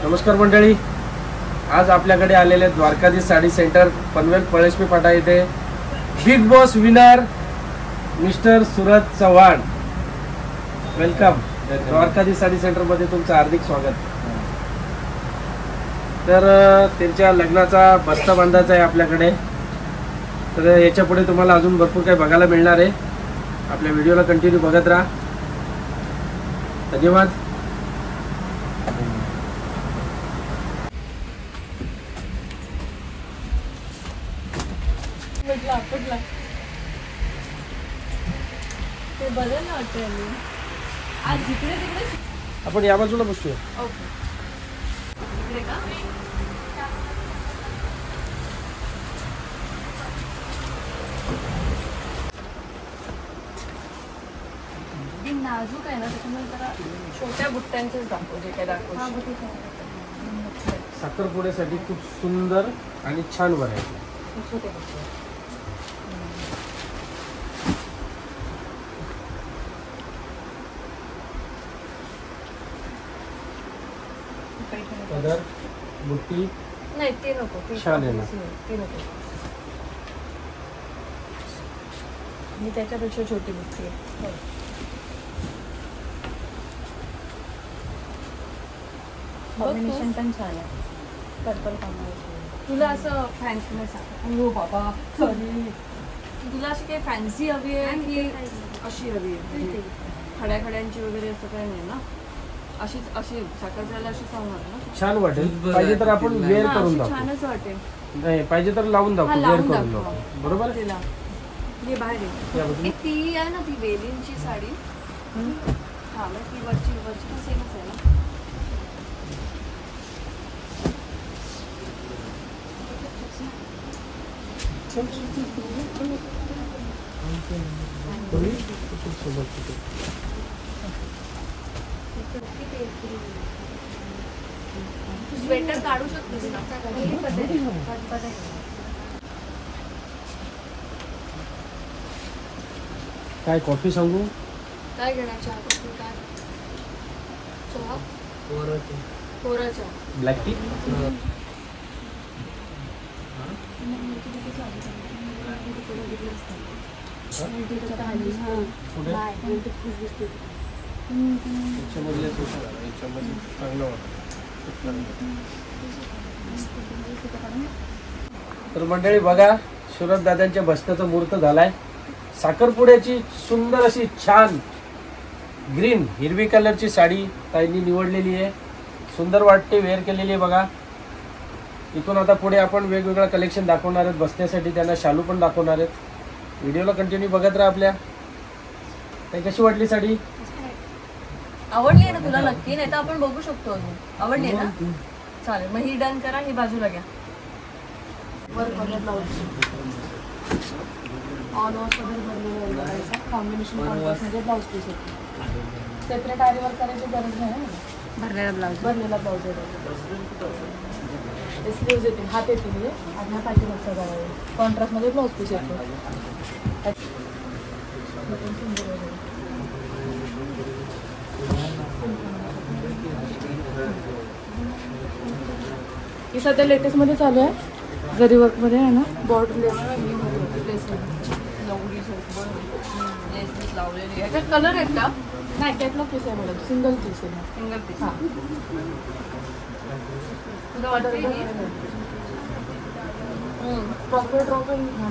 नमस्कार मंडळी, आज आपल्याकडे आलेले द्वारकाधीश साडी सेंटर पनवेल पळेशमी फाटा येथे big boss winner mister Suraj Chavan. Welcome. Dwarkadhish sari centre मध्ये तुमचं हार्दिक स्वागत. तर त्यांच्या लग्नाचा बस्ता बांधायचा आहे आपल्याकडे. तर याच्या पुढे तुम्हाला अजून भरपूर काही बघायला मिळणार आहे. आपल्या व्हिडिओला कंटिन्यू बघत राहा. धन्यवाद. आपण या बाजूला बसूया. नाजूक आहे ना, त्याच्यामुळे जरा छोट्या बुट्ट्यांचेच दाखव, जे काय दाखव. साखरपुड्यासाठी खूप सुंदर आणि छान व्हरायटी. पदर बुट्टी नाही, ते नको. छान आहे ना, ते नको. मी त्याच्यापेक्षा छोटी बुट्टी आहे. कॉम्बिनेशन पण छान आहे. Purple combination. तुला असं फॅन्सी नाही सांग. हो बाबा, सॉरी. तुला अशी काही फॅन्सी हवी आहे की अशी हवी आहे? खड्याखड्यांची वगैरे असं काही नाही ना? अशीच अशी साखरपुड्याला अशी सांगणार ना? छान वाटेल. पाहिजे तर आपण वेअर करून दाखवू. छानच वाटेल. नाही पाहिजे तर लावून दाखवू, वेअर करून दाखवू. बरोबर. तिला ये बाहेर ती आहे ना, ती वेलींची साडी. हा, मग ती वरची वरची सेमच आहे ना. स्वेटर काढू शकतेस ना? काय कॉफी सांगू? काय घेणार? चहा कॉफी? काय चहा? कोरा चहा. Black tea. तर मंडळी बघा, सूरज दादांच्या बस्त्याचा मुहूर्त झालाय. साखरपुड्याची सुंदर अशी छान ग्रीन हिरवी कलरची साडी ताईंनी निवडलेली आहे. सुंदर वाटते, वेअर केलेली आहे. बघा, इथून आता पुढे आपण वेगवेगळं कलेक्शन दाखवणार आहेत. बसण्यासाठी त्यांना शालू पण दाखवणार आहेत. व्हिडिओला कंटिन्यू बघत राहा आपल्या. ताई, कशी वाटली साडी? आवडली आहे ना तुला? नक्की. नाही तर आपण बघू शकतो अजून. आवडली आहे ना? चालेल, मग ही डन करा. ही बाजूला घ्या. वर पदर ब्लाउज ऑन ऑफ पदर भरलेला कॉम्बिनेशन म्हणजे ब्लाउज पीस होते. सेपरेट आरी वर्क करायची गरज नाही ना. भरलेला ब्लाउज आहे. स्लीव्ज येतील, हात येतील, म्हणजे आडण्या पाठी मस्त करावे. कॉन्ट्रास्टमध्ये ब्लाउज पीस येतो. ही सध्या लेटेस्टमध्ये चालू आहे. जरी वर्कमध्ये आहे ना, बॉर्डर लेस लावलेली. ह्याच्यात कलर आहेत का? नाही, कॅटलॉग पीस आहे मॅडम. सिंगल पीस आहे. Single piece. हां, तुला वाटतं प्रॉपर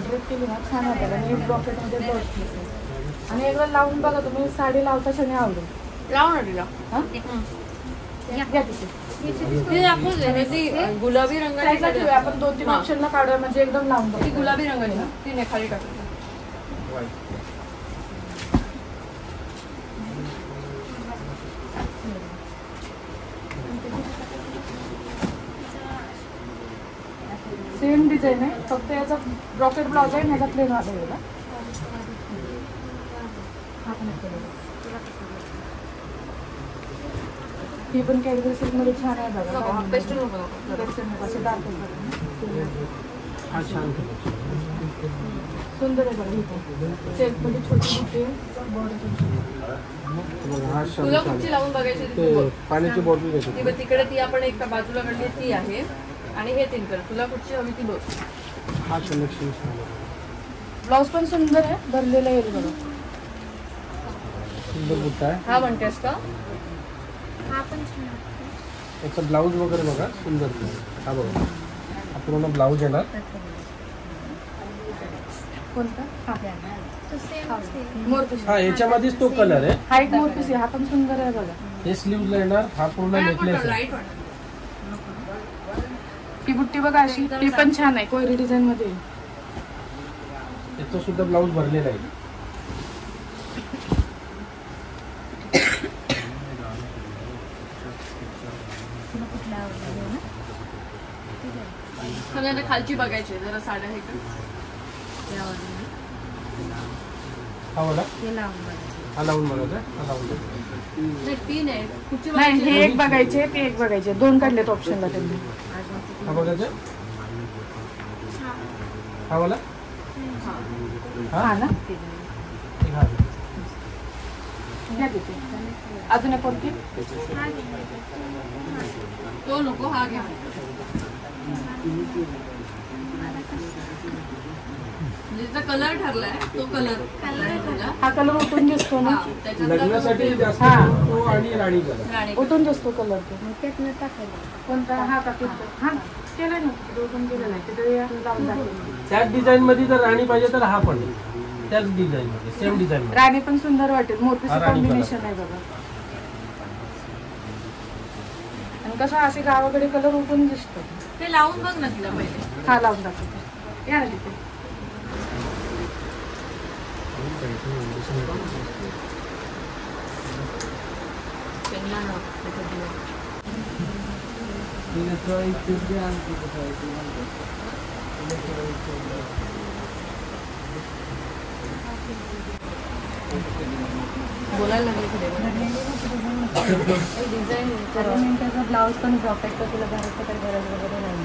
ड्रेप केली ना, छान वाटेल. आणि ब्रॉकेटमध्ये ब्लाउज पीस आहे. आणि एकदा लावून बघा तुम्ही, साडी लावता क्षणी आवडेल. लाव ना तिला. हां, घ्या तिथे. गुलाबी रंगाची आपण 2-3 ऑप्शनला काढूया, म्हणजे एकदम लावून बघ. ती गुलाबी रंगाची ना, ती नाही खाली टाकली. सेम डिझाईन आहे, फक्त याचा ब्रॉकेट ब्लाउज आहे आणि याचा प्लेन आलेला. ही पण कॅडबरी सिल्क मध्ये छान आहे बघा. पेस्टल नको नको. असे डार्क हा छान सुंदर आहे बघा. ही पण सिल्क मध्ये छोटी मोठी हा तुला कुठची लावून बघायची ती तू ते बघ. पाण्याची बॉटल ती घेतो. बघ तिकडे ती आपण एका बाजूला काढली ती आहे आणि हे तीन कर. तुला कुठची हवी ती बघ. हा कलेक्शन ब्लाउज पण सुंदर आहे, भरलेला येईल बघा. सुंदर बुट्टा आहे. हा म्हणतेस का? याचा ब्लाऊज वगैरे बघा सुंदर. हा बघा हा पूर्ण ब्लाऊज येणार. कोणता? मोरपीस. हा याच्यामध्येच तो कलर आहे. हा एक मोरपीस आहे, हा पण सुंदर आहे बघा. हे स्लीव्हला येणार. हा पूर्ण नेकलेस आहे. लाईट वाटत. ही बुट्टी बघा अशी, ती पण छान आहे, कोयरी डिझाईन मध्ये. याचा सुद्धा ब्लाऊज भरलेला आहे. सगळ्यांना खालची बघायची जरा साड्या हे कर. हा वाला हा लावून बघायचा. हा लावून बघा. नाही तीन आहे. कुठची नाही, बघायची? हे एक बघायचे, ते एक बघायचे. दोन काढलेत ऑप्शनला त्यांनी. हा बघायचा. हा वाला हा ना, हा. घ्या तिथे. अजून एक कोणती? तो नको, हा घ्या. जिचा कलर ठरलाय तो कलर हा कलर उठून दिसतो ना, लग्नासाठी जास्त हा. तो आणि राणी कलर. उठून दिसतो कलर तो. कोणता? हा का हा केलाय ना, उठून केलेला आहे. तिथे लावून दाखवलं. त्याच डिझाईन मध्ये जर राणी पाहिजे तर हा पण त्याच डिझाईन मध्ये सेम डिझाईन. राणी पण सुंदर वाटेल. मोरपीचं हा, राणी कॉम्बिनेशन आहे बघा. आणि कसं असे गावाकडे कलर उठून दिसतो. ते लावून बघ ना तिला पहिले. हा लावून दाखवते. या ना तिथे. बोलायला लागले डिझाईन त्याचा ब्लाऊज पण ब्रॉकेट तर तुला घराचं काही गरज वगैरे नाही.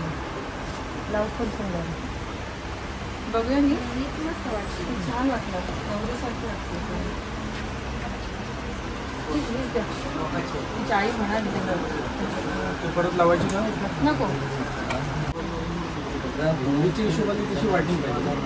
ब्लाऊज पण सुंदर आहे. बघूया मी छान वाटलं. नवरीसारखी वाटते. तिची आई म्हणाली तू परत लावायची का नको. मुलीच्या हिशोबाने कशी वाटली पाहिजे.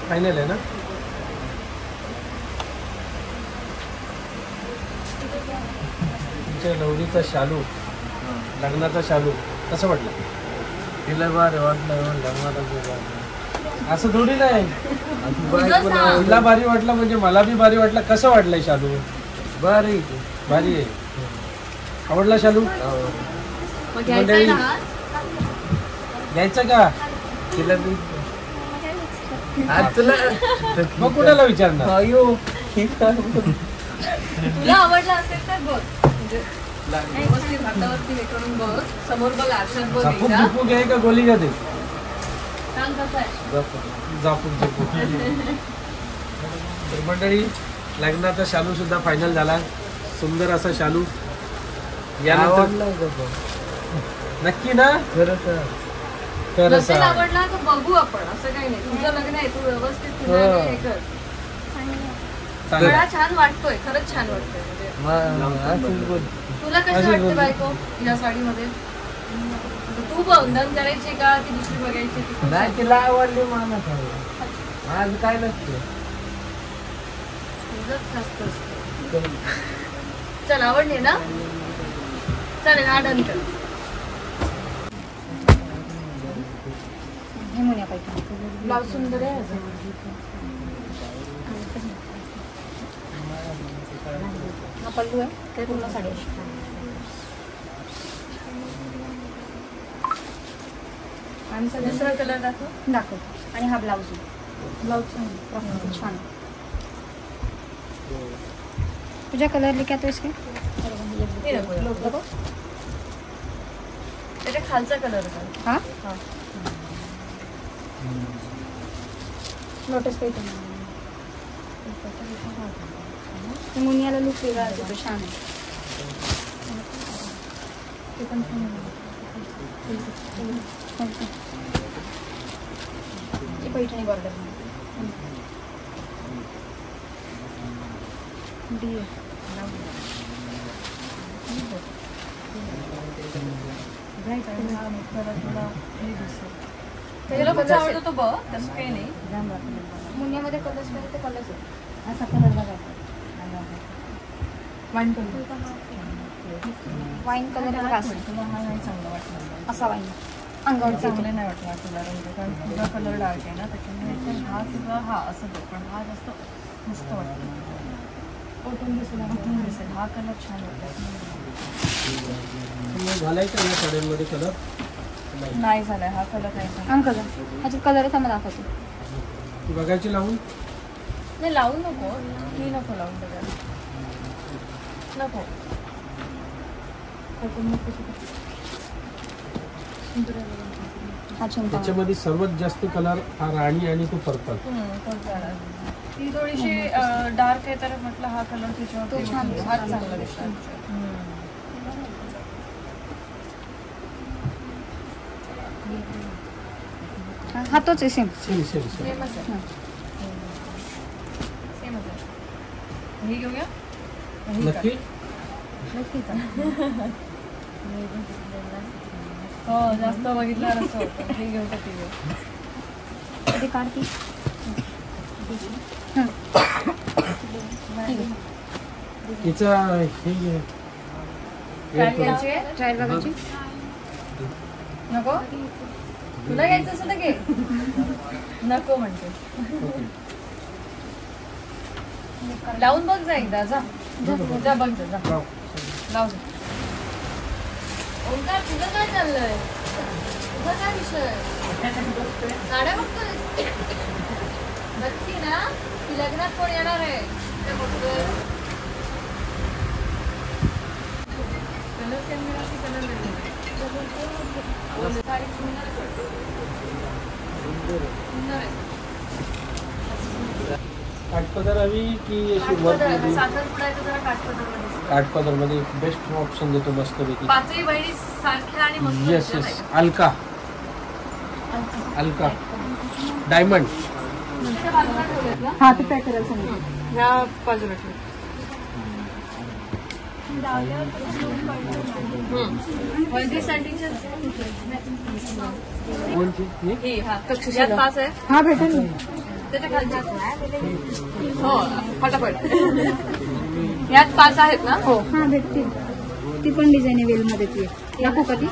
फायनल आहे ना. तुमच्या नवरीचा शालू, लग्नाचा शालू कसं वाटलं? तिला भारी वाटलं, लग्नाला असं थोडी नाही. तुझं सांग. तिला भारी वाटलं म्हणजे मला बी भारी वाटलं. कसं वाटलंय शालू? भारी. भारी आहे. आवडला शालू? मग घ्यायचा ना हा? घ्यायचं का? तिला बी तुला मग कुणाला विचारणार? अयो तुला आवडला असेल तर बघ. म्हणजे व्यवस्थित हातावरती हे करून बघ. समोर बघ, आरशात बघ झापूक एकदा. झुपूक आहे का गोली का ते? सांग कसं आहे. झापूक झुपूक. तर मंडळी, लग्नाचा शालू सुद्धा फायनल झाला. सुंदर असा शालू. यानंतर आवडला नक्की ना? खरंच. तर नसेल आवडला तर बघू आपण. असं काही नाही. तुझं लग्न आहे, तू व्यवस्थित तुझं हे कर. गळा छान वाटतोय, खरंच छान वाटतोय. म्हणजे तुला कशी वाटते बायको या साडीमध्ये? तू बंधन करायची का की दुसरी बघायची? ती नाही, तिला आवडली मला आज काय नसतं. तुझंच जास्त असतं. चल, आवडली ना? चालेल, हा डन कर. ब्लाऊज सुंदर आहे. हा पल्लू आहे ते पूर्ण साडी अशी आणि सगळं दुसरा कलर दाखव. दाखवतो. आणि हा ब्लाऊज ब्लाऊज छान. तुझ्या कलर लिखा तो इसके नको. त्याच्या खालचा कलर होता. हा हा. लोटस पेटर्न मुनियाला लुक वेगळा असतो छान आहे. ते पण छान आहे. ती पैठणी बॉर्डर डी त्याला कसं आवडतो तो बघ, तसं काही नाही. मुनियामध्ये कलर्स मध्ये ते कलर्स आहे. असा कलर बघायचा. Wine colour. वाईन कलर बघा असं तुला हा नाही चांगला वाटणार. असा वाईन अंगावर चांगले नाही वाटणार तुला रंग, कारण तुझा कलर डार्क आहे ना, त्याच्यामुळे हा किंवा हा असं बघ, पण हा जास्त मस्त वाटतो. ओटून दिसेल. हा कलर छान वाटतो. घालायचा या साड्यांमध्ये कलर नाही झालाय हा कलर नाही झाला. अंग कलर ह्याच्यात कलर थांबा दाखवतो. ती बघायची लावून. नाही लावून नको, ही नको लावून बघायला नको. हा चिंता त्याच्यामध्ये सर्वात जास्त कलर हा राणी आणि तो पर्पल. ती थोडीशी डार्क आहे तर म्हटलं हा कलर तिच्यावर तो छान दिसतो. हा चांगला दिसतो. हा तोच आहे सेम. Same same same. सेमच आहे. सेमच आहे. ही घेऊया. ही नक्की नक्की का? हो जास्त बघितलं असं होतं. हे घेऊ का ती घेऊ? ते काढते. तिचं हे काय घ्यायची आहे? ट्रायल बघायची. नको तुला घ्यायचं असं तर घे. नको म्हणते. लावून बघ जा एकदा. जा जा बघ जा. जा लाव जा. ओंकार तुझं काय चाललंय? तुझा काय विषय? साड्या बघतोय नक्की ना? ती लग्नात कोण येणार आहे ते बघतोय. कलर सेम मिळाला की कलर वेगळे. साडी सुंदर आहे. काठपदर हवी की अशी वर्कमध्ये? साखरपुडा आहे तर जरा काठपदरमध्ये दिसतं. काठपदरमध्ये बेस्ट ऑप्शन देतो मस्तपैकी. पाचही बहिणी सारख्या आणि मस्त येस दिसत येस. अलका अलका डायमंड. त्या बाजूला ठेवलेत ना? हा ते पॅक करायला सांगितलं. ह्या बाजूला ठेव. हळदीसाठीच्या कोणची ही? हे हा यात 5 आहे. हा भेटेल ना. त्याच्या खालच्या हो फटाफट. यात 5 आहेत ना? हो हा भेटतील. ती पण डिझाईन आहे वेलमध्ये ती आहे. दाखवू का ती?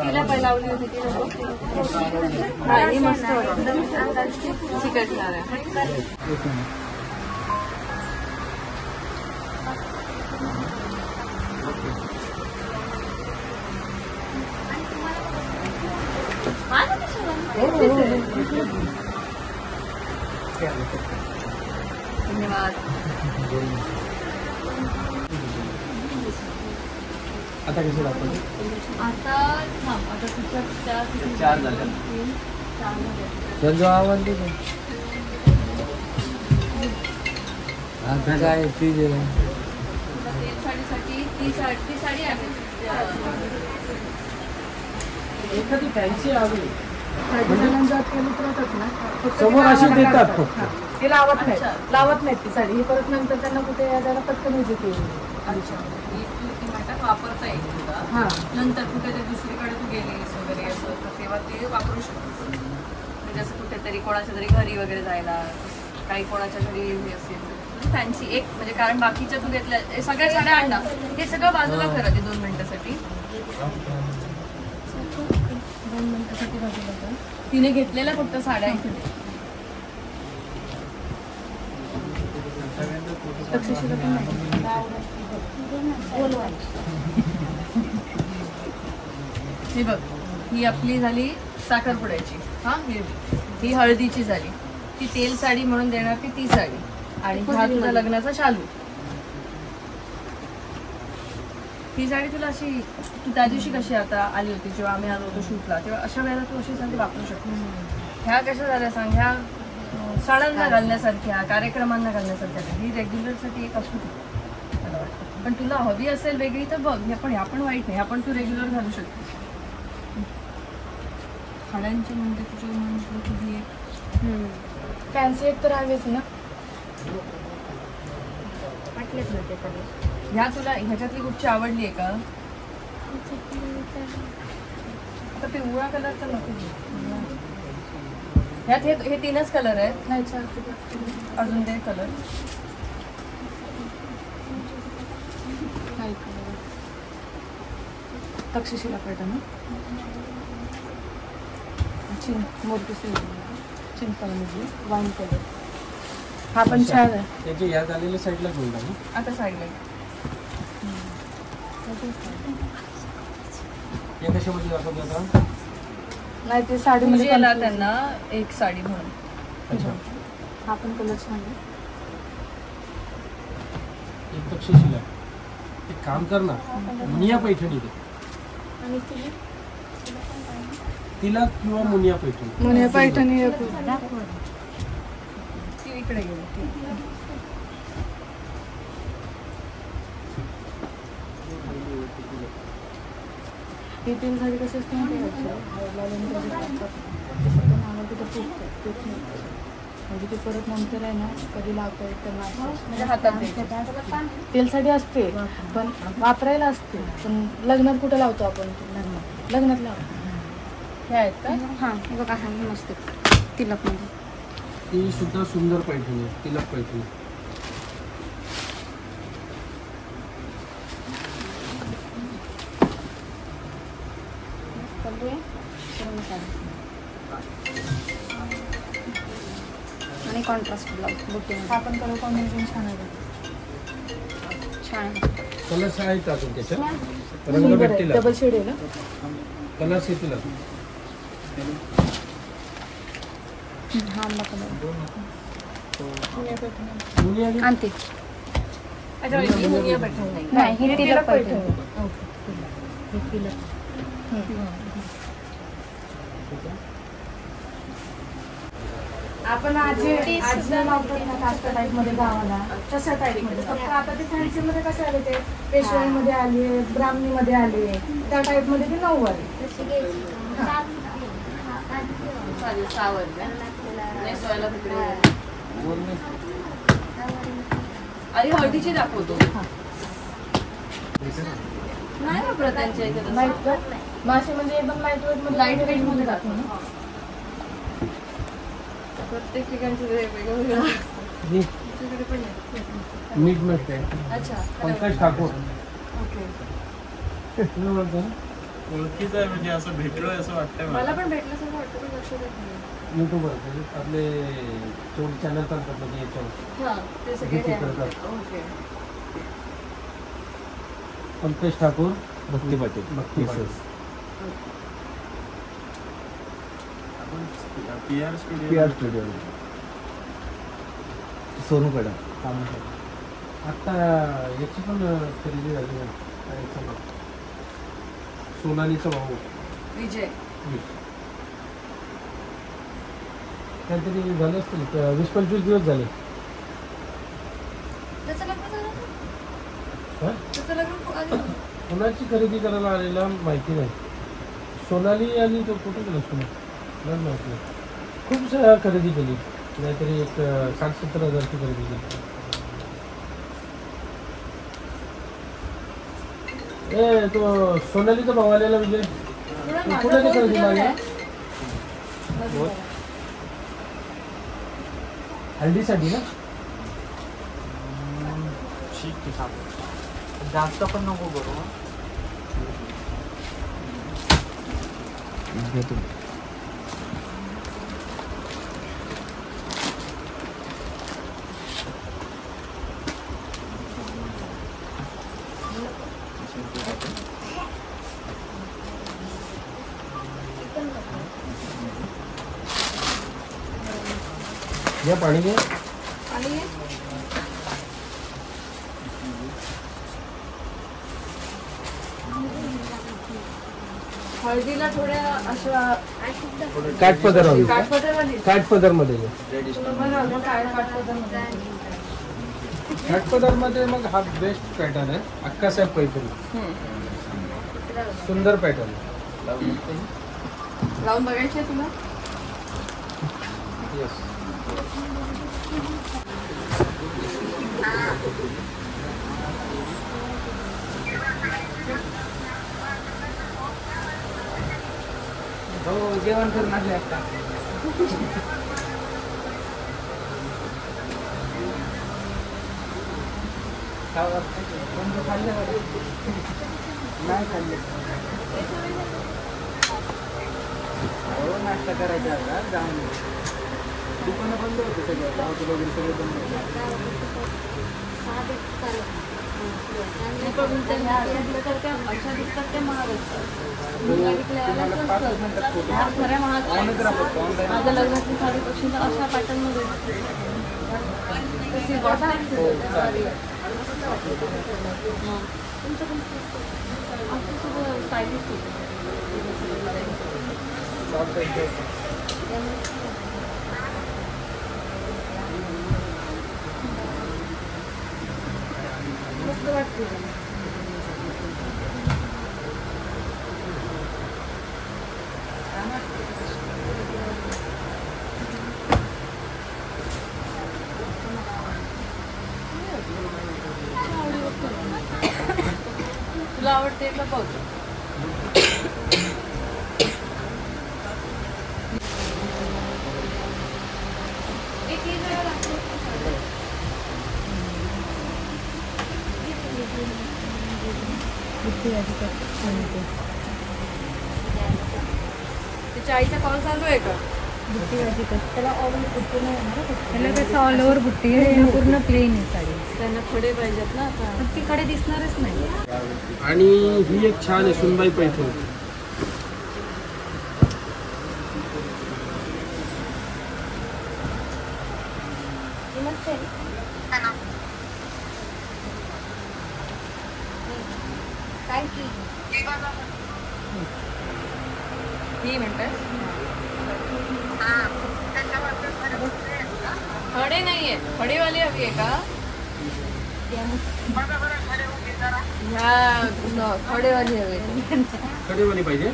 तिला पहिला लावली होती ती नको. हा ही मस्त चिकटणार आहे. धन्यवाद. आता कसं दाखवतो? आता थांब आता तुझ्या त्या 4 झाल्या. 4 झाले. जो आवडली का? आता काय ती जे तुला तेल साडीसाठी ती साडी आहे. एखादी फॅन्सी हवी. समोर अशी देतात फक्त. ती लावत नाही. अच्छा. लावत नाहीत ती साडी. ही परत नंतर त्यांना कुठे यायला पटकन इझी केली. अच्छा ही म्हणतात वापरता येईल तुला. हा नंतर कुठे ते दुसरीकडे तू गेलीस वगैरे असं तर तेव्हा ते वापरू शकतेस. म्हणजे असं कुठेतरी कोणाच्या तरी घरी वगैरे जायला, काही कोणाच्या घरी हे असेल फॅन्सी एक म्हणजे, कारण बाकीच्या तू घेतल्या सगळ्या साड्या आण ना. हे सगळं बाजूला करा ते 2 मिनिटासाठी. 2 मिनिटासाठी बाजूला कर. तिने घेतलेल्या फक्त साड्या इथे. तक्षशिला पण नाही. ही बघ, ही आपली झाली साखरपुड्याची. हा, ही हळदीची झाली. ती तेल साडी म्हणून देणार ती साडी. आणि हा तुझा लग्नाचा शालू. ही साडी तुला अशी, तू त्या दिवशी कशी आता आली होती जेव्हा आम्ही आलो होतो शूटला, तेव्हा अशा वेळेला तू अशी साडी वापरू शकतेस. ह्या कशा झाल्या सांग, ह्या सणांना घालण्यासारख्या, कार्यक्रमांना घालण्यासारख्या. ही रेग्युलरसाठी एक असू मला वाटतं. पण तुला हवी असेल वेगळी तर बघ. ह्या पण वाईट नाही, ह्या पण तू रेग्युलर घालू शकतेस. खाड्यांची म्हणजे तुझी म्हणजे तुझी एक फॅन्सी एक तर हवेच ना. वाटलेच ना ते सगळे. ह्या तुला ह्याच्यातली कुठची आवडली आहे का? आता पिवळा कलर तर नको घेऊ. ह्यात हे 3च कलर आहेत. नाही चालते. अजून ते कलर तक्षशिला पॅटर्न मोठी चिंतामणी वाईन कलर. हा पण छान आहे. त्याची या झालेल्या साईडला घेऊन टाकू. आता साईडला हे कशामध्ये दाखवतो आता? नाही ते साडी पूजेला त्यांना एक साडी म्हणून. अच्छा, हा पण कलर छान आहे. एक तक्षशिला. एक काम कर ना, मुनिया पैठणी दे तिला, किंवा मुनिया पैठणी. मुनिया पैठणी ती इकडे गेली. ही तीन साडी कशी असते म्हणजे ते परत नंतर आहे ना कधी लावता येत म्हणजे हातात द्यायची. तेल साडी असते पण वापरायला असते. पण लग्नात कुठं लावतो आपण? लग्नात लावतो. हे आहेत का? हां बघा, हा मस्त तिलक मध्ये. ती सुद्धा सुंदर पैठणी, तिलक पैठणी. आणि कॉन्ट्रास्ट ब्लाउज बुकिंग. हा पण कलर कॉम्बिनेशन छान आहे. छान आहे. कलर्स आहेत अजून त्याच्यात, रंग भेटतील. डबल शेड आहे ना. कलर्स येतील. हा आंबा कलर मुनिया आणते. अच्छा, ही मुनिया पैठणी नाही. नाही ही तिलक पैठणी. आपण आजी लावतो ना काष्टा टाईप मध्ये गावाला, तशा टाईप मध्ये. फक्त आता ते फॅन्सी मध्ये कसं आले, ते पेशवाईमध्ये आले, ब्राह्मणी मध्ये आले, त्या टाईप मध्ये ते 9 आले. चालेल, 6 वर्ग नाही सोयला तिकडे. आणि हळदीची दाखवतो. नाही वापरत त्यांच्या इथे. लाईट मासे म्हणजे एकदम लाईट वेट मध्ये, लाईट वेट मध्ये दाखव ना. प्रत्येक ठिकाणचं वेगवेगळं. तुझ्याकडे पण नाही. मीठ मिळते. अच्छा, पंकज ठाकूर. ओके. ओळखीचं आहे म्हणजे असं भेटलोय असं वाटतंय मला पण भेटल्यासारखं वाटतं पण लक्षात येत नाही. युट्यूबर आपले चॅनल करतात म्हणजे याच्यावर हां, ते सगळे भीती करतात. ओके. पंकज ठाकूर, भक्ती पाटील. भक्ती पाटील. PR स्टुडिओ सोनूकडे आता याची पण खरेदी झाली ना. सोनालीचा भाऊ विजय. काहीतरी झाले असतील 20-25 दिवस झाले. त्याचं लग्न झालं ना? हा? त्याचं लग्न आधी झालं. कोणाची खरेदी करायला आलेला माहिती नाही. सोनाली आणि तो कुठे गेला सोना नाही माहिती नाही. खूप खरेदी केली, नाहीतरी एक 60-70 हजारची खरेदी केली. ए तो सोनालीचा भाऊ आलेला विजय, कुठे खरेदी मागे हल्दीसाठी ना. जास्त पण नको करू. घे पाणी घे. आणि हळदीला थोड्या अशा काठपदर हवी. काठपदरवाली काठपदर मध्ये घे. बरं काय काठपदरमध्ये काठपदर मध्ये मग हा बेस्ट पॅटर्न आहे. अक्कासाहेब पैठणी सुंदर पॅटर्न. लावून बघायची आहे तुला. येस. हो जेवण करून आले आता. कोणतं खाल्लं का? नाही खाल्ले. हो नाश्ता करायचा होता जाऊन दुकानं बंद होते सगळं. हॉटेल वगैरे सगळे बंद होते. अशा दिसतात त्या महाग असतात. खऱ्या महाग माझ्या लग्नाची साडीपेक्षा अशा पॅटर्न मध्ये मस्त वाटते. तुला आवडते का बघ. त्याच्या आईचा कॉल चालू आहे का. त्याला कसं ऑल ओव्हर बुट्टी आहे, पूर्ण प्लेन आहे साडी. त्यांना खडे पाहिजेत ना आता. पण ती कडे दिसणारच नाही. आणि ही एक छान आहे सुनबाई पैठणी. ही म्हणतात खडे नाहीये. खडेवाली हवी आहे का. ह्या खडेवाली हवी आहे. कडेवाली पाहिजे.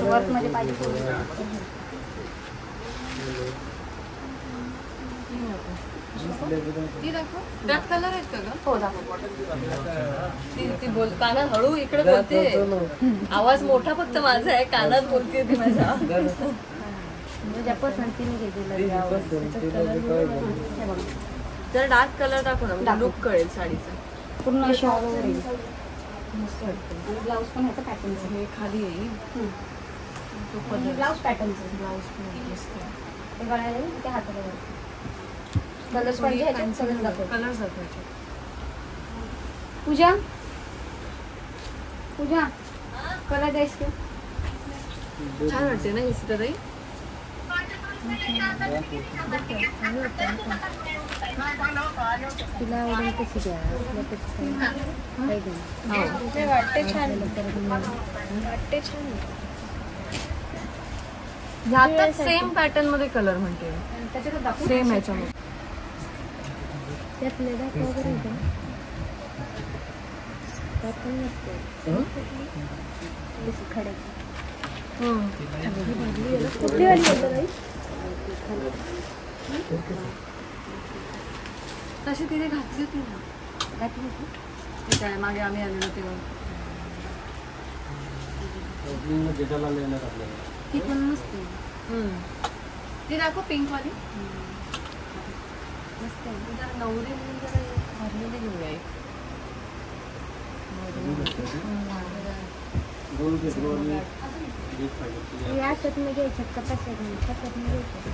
वर्कमध्ये पाहिजे. ती दाखव. त्यात कलर आहेत का ग. हो दाखव. ती बोल कानात हळू इकडे बोलते. आवाज मोठा फक्त माझा आहे. कानात बोलते ती माझ्या. ज्या पसंतीने घेतलेलं जर डार्क कलर दाखव ना म्हणजे लुक कळेल साडीचा. पूर्ण अशी ऑल ओव्हर येईल. मस्त वाटतं. ब्लाऊज पण ह्याचा पॅटर्नचं. हे खाली येईल. ब्लाऊज पॅटर्नचं. ब्लाऊज पण मस्त. ते गळ्याला येईल, ते हाताला येईल. कलर्स पाहिजे ह्याच्यात सगळं दाखव. कलर दाखवायचे. पूजा पूजा कलर द्यायच का. छान वाटते ना ही सीताताई. तिला आवडेल तशी द्या. वाटते छान. वाटते छान. ह्यातच सेम पॅटर्न मध्ये कलर म्हणते. त्याच्यात दाखव. सेम ह्याच्यामध्ये. त्यात लेदा वगैरे होतं. त्यात पण नसते. खडे कुठली वाली होतं बाई. तशी तिने घातली होती ना. घातली होती. ती काय मागे आम्ही आलेलो तेव्हा. ती पण नसते. ती दाखव पिंक वाली. मस्त आहे. जरा नवरी म्हणून जरा भरलेली घेऊया एक. दोन फेब्रुवारी एक पाहिजे या शेतमध्ये घ्यायचं का कशातनं घ्यायचं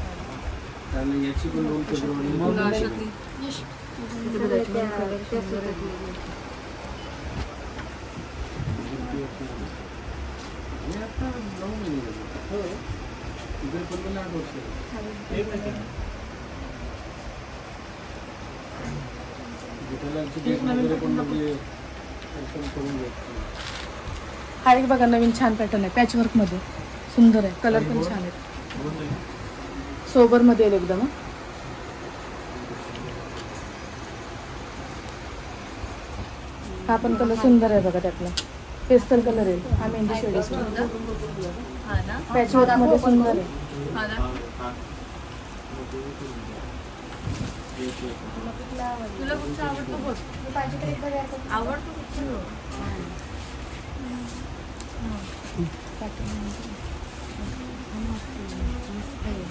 आणि याची पण 2 फेब्रुवारी तुला अशातली सगळे त्या सुद्धा हे आता 9 महिने झाले. हो इकडे पण 8 वर्ष झाली. विठ्ठलाची भेट वगैरे पण म्हणजे दर्शन करून घ्यायचं. हा एक बघा नवीन छान पॅटर्न आहे पॅचवर्क मध्ये सुंदर आहे कलर पण छान आहे सोबर मध्ये येईल एकदम हं. हा पण कलर सुंदर आहे बघा त्यातला पेस्टल कलर आहे हा मेहंदी शेड हा ना पॅचवर्क मध्ये सुंदर आहे हा ना तुला कुठचा आवडतो बघ पाहिजे तर एक बघायचं आवडतो कुठचा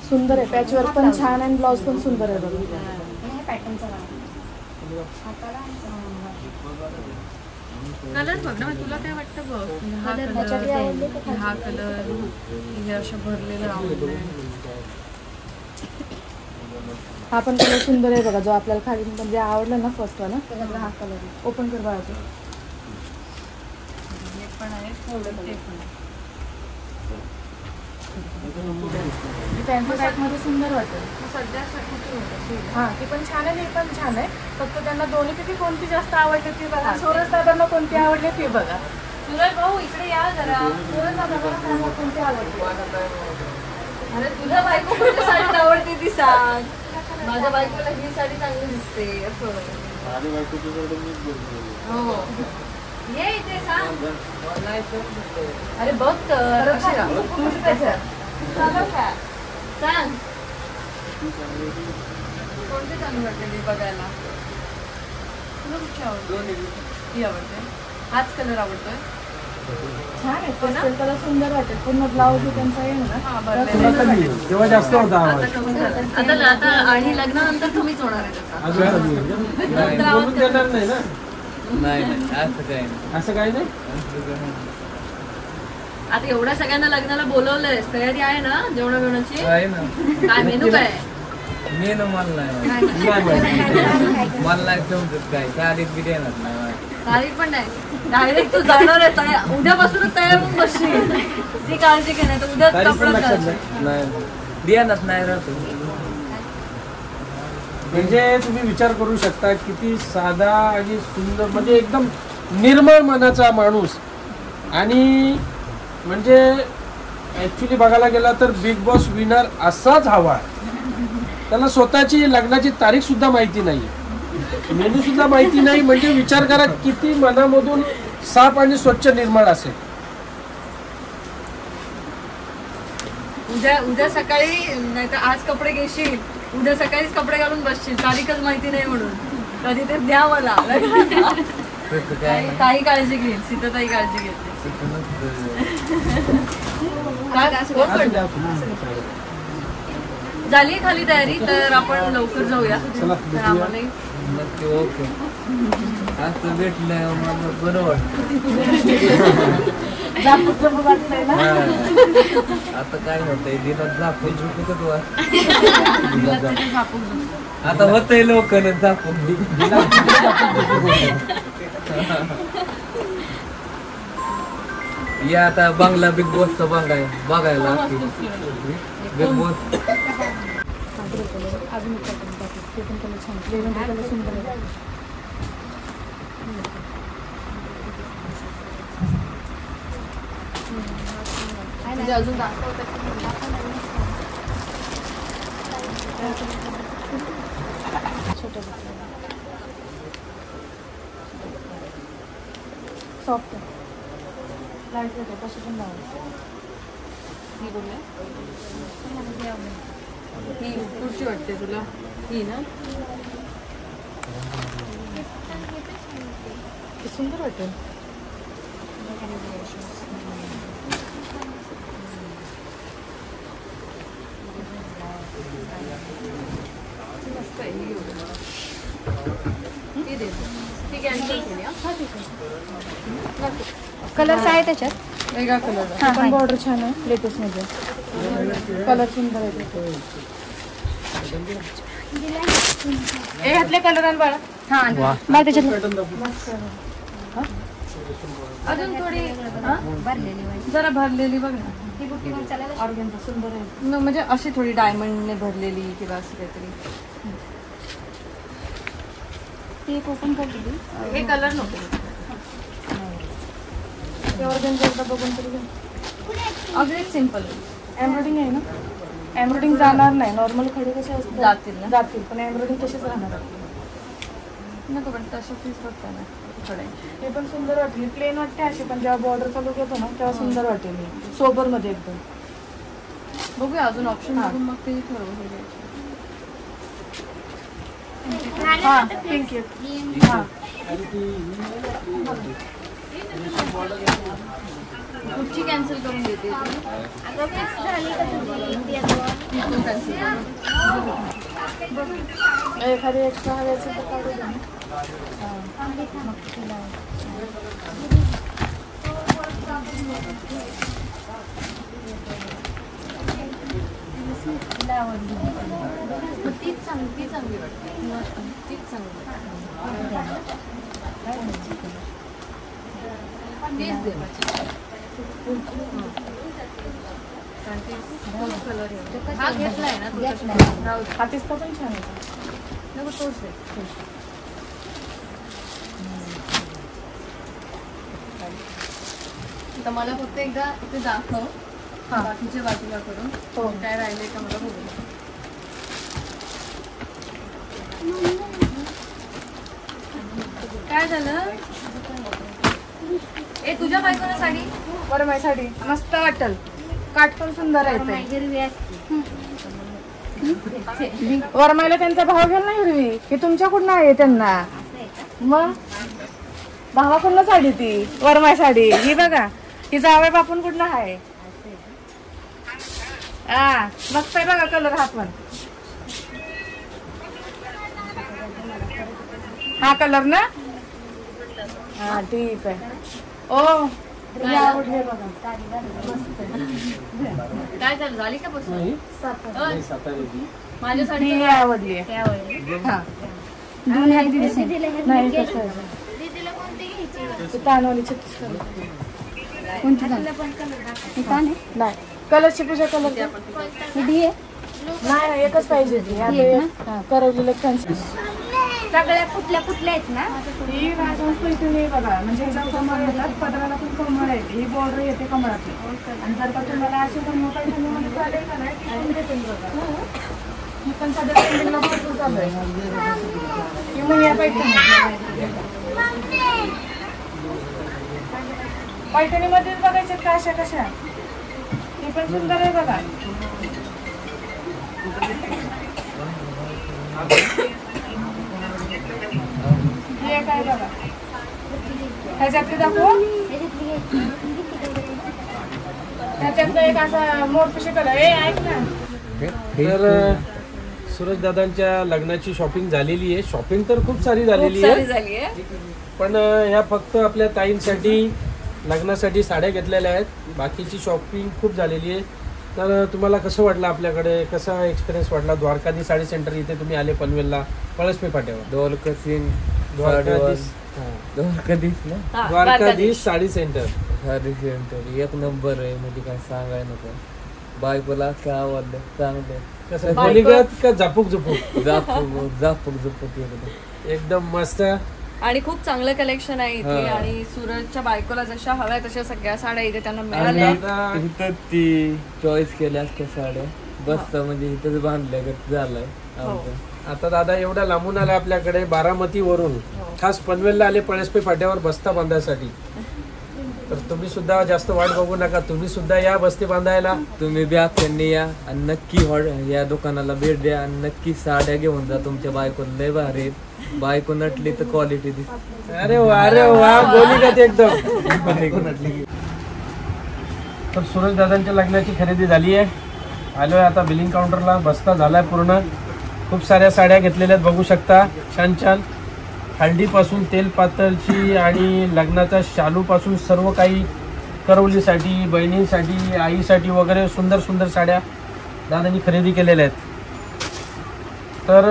सुंदर आहे पॅचवर्क पण छान आणि ब्लाऊज पण सुंदर आहे बघा हे पॅटर्नचा नाव हाताला कलर बघ ना तुला काय वाटतं बघ हा कलर त्याच्यातले आवडले का कलर हा कलर हे असं भरलेलं आवडलंय हा पण कलर सुंदर आहे बघा जो आपल्याला खाली म्हणजे आवडला ना फर्स्ट वाला त्याच्यातला हा कलर ओपन कर बाळा हे पण आहे ते पण आहे. फॅन्सी टाईप मध्ये सुंदर वाटेल सध्या कुठे होतं हा ती पण छान आहे हे पण छान आहे फक्त त्यांना दोन्हीपैकी कोणती जास्त आवडते ती बघा सोरस दादांना कोणती आवडली ती बघा तुला भाऊ इकडे या जरा सोरस दादांना सांगा कोणती आवडते अरे तुझ्या बायको कोणती साडी आवडते ती सांग माझ्या बायकोला ही साडी चांगली दिसते असं माझ्या बायकोच्याकडे मीच बोलतो. हो ये इथे सांग अरे बघ तर अशी राहा. सांगा काय? सांग कोणती चांगली वाटते ती बघायला तुला कुठची आवडते ही आवडते हाच कलर आवडतोय छान आहे पेस्टल कलर सुंदर वाटेल पूर्ण ब्लाऊज त्यांचा येईल ना हा तेव्हा बरं कमी आहे. तेव्हा जास्त होता आता आवाज कमी झालं आता आणि लग्नानंतर कमीच होणार आहे त्याचा अजून कमी आहे. नंतर आवाज बोलून देणार नाही ना नाही असं काही नाही असं काही नाही आता एवढ्या सगळ्यांना लग्नाला बोलवलंयस तयारी आहे ना जेवणा बिवणाची आहे ना काय मेनू काय मी ना मला नाही नाही माहिती. मला नाही समजत काय तारीख बी देणार नाही माहिती. तारीख पण नाही डायरेक्ट तू जाणार आहे उद्यापासूनच तयार होऊन बसशील ती काळजी घे नाही तर उद्याच तारीख पण कपडा लक्षात घाल. नाही. नाही देणार नाही राहतो म्हणजे तुम्ही विचार करू शकता किती साधा आणि सुंदर म्हणजे एकदम निर्मळ मनाचा माणूस आणि म्हणजे ऍक्च्युली बघायला गेला तर बिग बॉस विनर असाच हवा त्याला स्वतःची लग्नाची तारीख सुद्धा माहिती नाही मेनू सुद्धा माहिती नाही म्हणजे विचार करा किती मनामधून साफ आणि स्वच्छ निर्मळ असेल उद्या सकाळी नाही तर आज कपडे घेशील उद्या सकाळीच कपडे घालून बसशील तारीखच माहिती नाही म्हणून कधी ते द्या मला तसं काय नाही. काही काळजी घेईल सीताताई काळजी घेते काय असू द्या आपण. झाली खाली तयारी तर आपण लवकर जाऊया चला, तर आम्हाला नक्की ओके असं भेटलं मला बरं वाटतं वाटतंय ना हा. आता काय होतंय दिनात झापून झुकतच वा आता होतंय लोकांना झापून या आता बांगला बिग बॉसचा बघायला बिग बॉस अजून एक pattern दाखव. ते पण कलर छान लेव्हंडर कलर सुंदर आहे म्हणजे अजून दाखवतात सॉफ्ट लाईट येते कशी पण लावा ही बोलले ही कुठची वाटते तुला ही ना ते सुंदर वाटेल मस्त आहे ही ती दे. ती कॅन्सल केली हा. कलर्स आहे त्याच्यात वेगळा कलर हा पण बॉर्डर छान आहे लेटेस्ट मध्ये कलर सुंदर आहे. ए ह्यातले कलर आण बाळा. हा मला त्याच्यात अजून थोडी भरलेली वाली. जरा भरलेली बघ ना. ही बुट्टी मग चालायला ऑर्गेन्झा सुंदर आहे. म्हणजे अशी थोडी डायमंडने भरलेली किंवा असं काहीतरी. ती एक ओपन करलेली. हे कलर नको. ते ऑर्गेन्झा एकदा बघून तरी घ्या. अगदीच सिम्पल एम्ब्रॉयडिंग आहे ना. एम्ब्रॉयडिंग जाणार नाही. नॉर्मल खडे कसे असतात जातील ना. जातील पण एम्ब्रॉयडिंग तशीच राहणार. नको पण तशा पीस बघता ना थोडे. हे पण सुंदर वाटली. प्लेन वाटते अशी पण जेव्हा बॉर्डर चालू होतो ना तेव्हा सुंदर वाटेल. सोबर मध्ये एकदम. बघूया अजून ऑप्शन बघून मग ते ठरवू. हा पिंक आहे. हा कुठची कॅन्सल करून देते. अगं फिक्स झाली का तुझी ती आता? एखादी एक्स्ट्रा हवी असेल तर काढू द्या. थांब तिला. तिला आवडली. तीच चांगली वाटते. तीच चांगली तीच दे. कलर हा घेतलाय ना तू. हा पिस्ता पण छान आहे. नको तोच दे. तर मला फक्त एकदा ते दाखव. बाकीच्या बाजूला करून हो. काय राहिले का मला बघू. काय झालं. ए तुझ्या बायकोला साडी. बरं माझी साडी मस्त वाटेल. काठ पण सुंदर आहे ते. हिरवी असते. वरमाईला त्यांचा भाव घ्याल ना हिरवी. ही तुमच्याकडून आहे त्यांना. मग भावाकडून साडी ती वरमाई साडी. ही बघा ही जावई बापूंकडून आहे. हा मस्त आहे बघा कलर हा पण. हा कलर ना. हा ठीक आहे. ओ आवडले बघा. काय झालं झाली का पसंत. नाही, साताऱ्याची. माझ्या साडी ही आवडली. हा नाही कसं आहे. दीदीला कोणती घ्यायची? ते तानवाली 36 कलर. कोणती झाली? ही कान आहे? नाही कलरची पूजा कलर द्या. ही डी आहे? नाही एकच पाहिजे ती. आता करवलेलं फॅन्सी. सगळ्या कुठल्या आहेत ना? ही राजहंस पैठणी बघा म्हणजे ह्याच्यावर कमळ येतात. पदराला पण कमळ येते. ही बॉर्डर येते कमळाची. आणि जर का तुम्हाला अशी कमळ पैठणीमध्ये चालेल का नाही ती पण देते बघा. ही पण सध्या ट्रेंडिंगला भरपूर चालू आहे. ही मुनिया पैठणी. पैठणीमध्येच बघायचे कशा कशा. ही पण सुंदर आहे बघा. हे काय बघा. ह्याच्यातली दाखवू. ह्याच्यातलं एक असा मोरपिशी कलर. ऐक ना. तर सूरज दादांच्या लग्नाची शॉपिंग झालेली आहे. शॉपिंग तर खूप सारी झालेली आहे. झाली आहे. पण ह्या फक्त आपल्या ताईंसाठी लग्नासाठी साड्या घेतलेल्या आहेत. बाकीची शॉपिंग खूप झालेली आहे. तर तुम्हाला कसं वाटलं आपल्याकडे. कसा एक्सपिरियन्स वाटला. द्वारकाधीश साडी सेंटर इथे तुम्ही आले पनवेलला पळसपे फाट्यावर. द्वारकाधीश साडी सेंटर. साडी सेंटर एक नंबर आहे. म्हणजे काय सांगाय नको. बायकोला काय आवडलं चांगलं. कसं बोलीगत का झापूक झुपूक. झापूक एकदम मस्त. आणि खूप चांगलं कलेक्शन आहे इथे. आणि सूरजच्या बायकोला जशा हव्या तशा सगळ्या साड्या इथे त्यांना मिळाल्या. आता ती चॉईस केल्या असत्या साड्या बसता म्हणजे इथंच बांधल्या झालाय आमचं. आता दादा एवढा लांबून आला आपल्याकडे बारामतीवरून. खास पनवेलला आले पळसपे फाट्यावर बस्ता बांधायसाठी. तर तुम्ही सुद्धा जास्त वाट बघू नका. तुम्ही सुद्धा या बस्ते बांधायला. तुम्ही बी आपल्यानी या आणि नक्की या दुकानाला भेट द्या आणि नक्की साड्या घेऊन जा. तुमच्या बायकोला लय भारी आहेत. बायको नटली तर क्वालिटी दिसते. अरे वा बोलीगत एकदम. तर सूरज दादांच्या लग्नाची खरेदी झाली आहे. आलोय आता बिलिंग काउंटरला. बस्ता झालाय पूर्ण. खूप साऱ्या साड्या घेतलेल्या आहेत बघू शकता. छान छान हळदीपासून तेल पातळची आणि लग्नाच्या शालूपासून सर्व काही करवलीसाठी, बहिणींसाठी, आईसाठी वगैरे सुंदर सुंदर साड्या दादांनी खरेदी केलेल्या आहेत. तर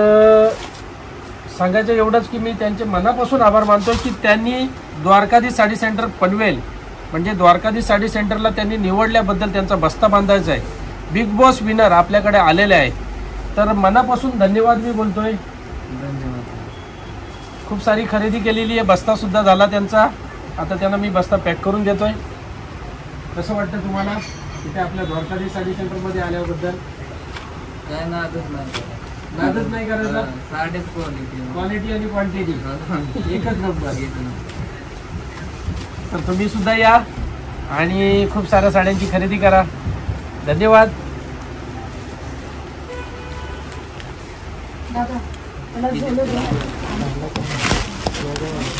सांगायचं एवढंच की मी त्यांचे मनापासून आभार मानतो की त्यांनी द्वारकाधीश साडी सेंटर पनवेल म्हणजे द्वारकाधीश साडी सेंटरला त्यांनी निवडल्याबद्दल त्यांचा बस्ता बांधायचा आहे. बिग बॉस विनर आपल्याकडे आलेले आहे. तर मनापासून धन्यवाद मी बोलतोय. धन्यवाद. खूप सारी खरेदी केलेली आहे. बस्तासुद्धा झाला त्यांचा. आता त्यांना मी बस्ता पॅक करून देतोय. कसं वाटतं तुम्हाला इथे आपल्या द्वारकाधीश साडी सेंटरमध्ये आल्याबद्दल? काय नादच नाही. नादच नाही करायचा. साडेच क्वालिटी आणि क्वांटिटी एकच नंबर. तर तुम्ही सुद्धा या आणि खूप साऱ्या साड्यांची खरेदी करा. धन्यवाद. दादा त्याला झोलो दे.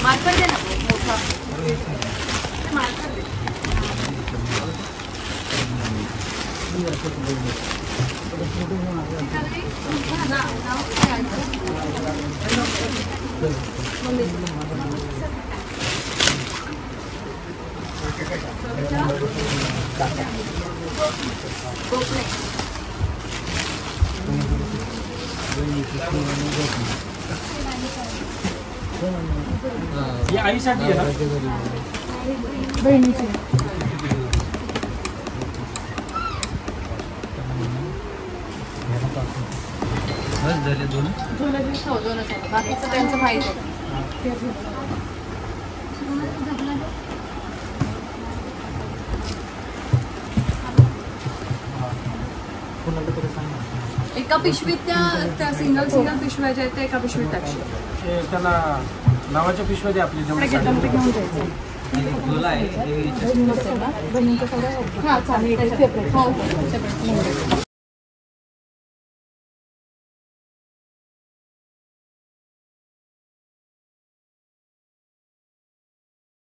मार्कर दे ना मोठा. मार्कर दे. ही आईसाठी आहे ना? बहिणीची झाले दोन. दोनच आहे. बाकीचं त्यांचं माहिती आहे. एका पिशवीत त्या सिंगल पिशव्या ज्या आहेत त्या एका पिशवीत टाकशील. ते त्यांना नावाच्या पिशव्या आपली जेवढी घेऊन साडी. जायचं. बहिणीचं सगळं हां चालेल. सेपरेट. हो सेपरेट.